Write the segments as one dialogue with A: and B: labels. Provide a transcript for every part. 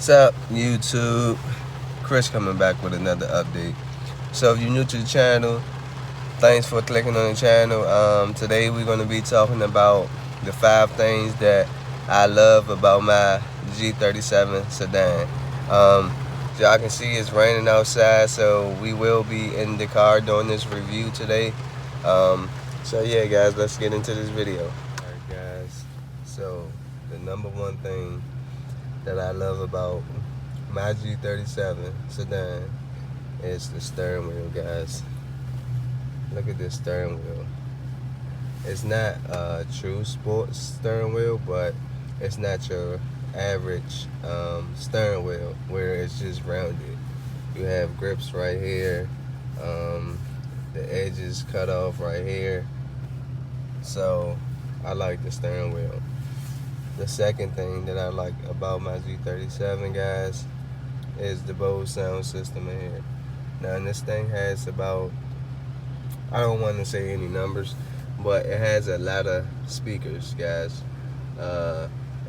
A: What's up, YouTube? Chris coming back with another update. So if you're new to the channel, thanks for clicking on the channel. Today we're going to be talking about the 5 things that I love about my G37 sedan. As y'all can see, it's raining outside, so we will be in the car doing this review today. So yeah, guys, let's get into this video. Alright, guys. So the number one thing that I love about my G37 sedan is the steering wheel, guys. Look at this steering wheel. It's not a true sports steering wheel, but it's not your average steering wheel where it's just rounded. You have grips right here. The edges cut off right here. So I like the steering wheel. The second thing that I like about my G37, guys, is the bout sound system in here. Now, this thing has about, I don't want to say any numbers, but it has a lot of speakers, guys.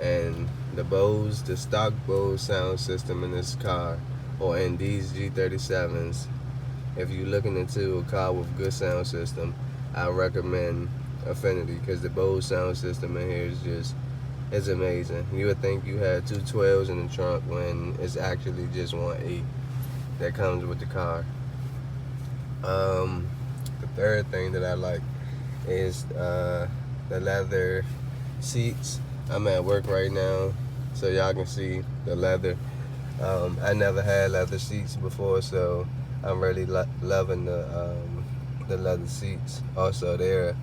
A: And the stock bout sound system in this car, or in these G37s, if you're looking into a car with good sound system, I recommend Infiniti, because the bout sound system in here is amazing. You would think you had 2 12s in the trunk when it's actually just 1 8 that comes with the car. The third thing that I like is the leather seats. I'm at work right now, so y'all can see the leather. I never had leather seats before, so I'm really loving the leather seats. Also, they're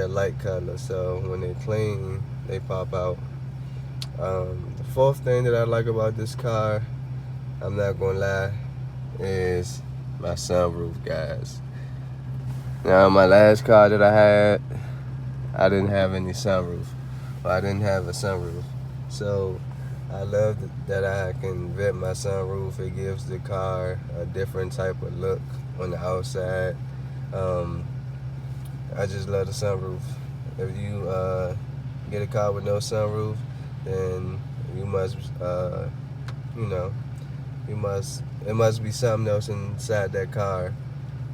A: light color, so when they clean, they pop out. The fourth thing that I like about this car, I'm not gonna lie, is my sunroof, guys. Now, my last car that I had, I didn't have any sunroof. Well, I didn't have a sunroof. So I love that I can vent my sunroof. It gives the car a different type of look on the outside. I just love the sunroof. If you get a car with no sunroof, then you must, it must be something else inside that car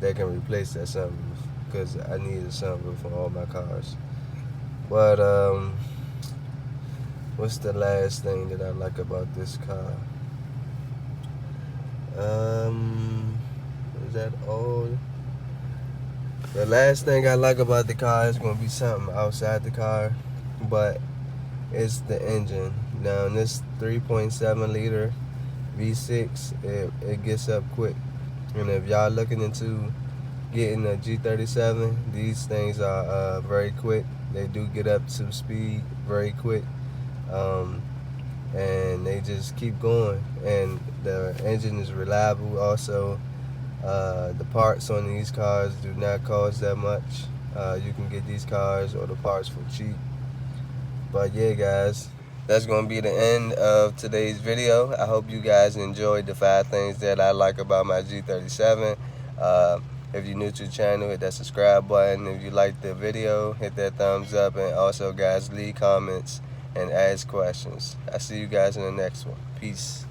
A: that can replace that sunroof, because I need a sunroof on all my cars. But what's the last thing that I like about this car? Is that all? The last thing I like about the car is going to be something outside the car, but it's the engine. Now, in this 3.7 liter V6, it gets up quick. And if y'all looking into getting a G37, these things are very quick. They do get up to speed very quick. And they just keep going. And the engine is reliable. Also, the parts on these cars do not cost that much. You can get these cars or the parts for cheap. But yeah, guys, that's going to be the end of today's video. I hope you guys enjoyed the 5 things that I like about my G37. If you're new to the channel, hit that subscribe button. If you liked the video, hit that thumbs up. And also, guys, leave comments and ask questions. I'll see you guys in the next one. Peace.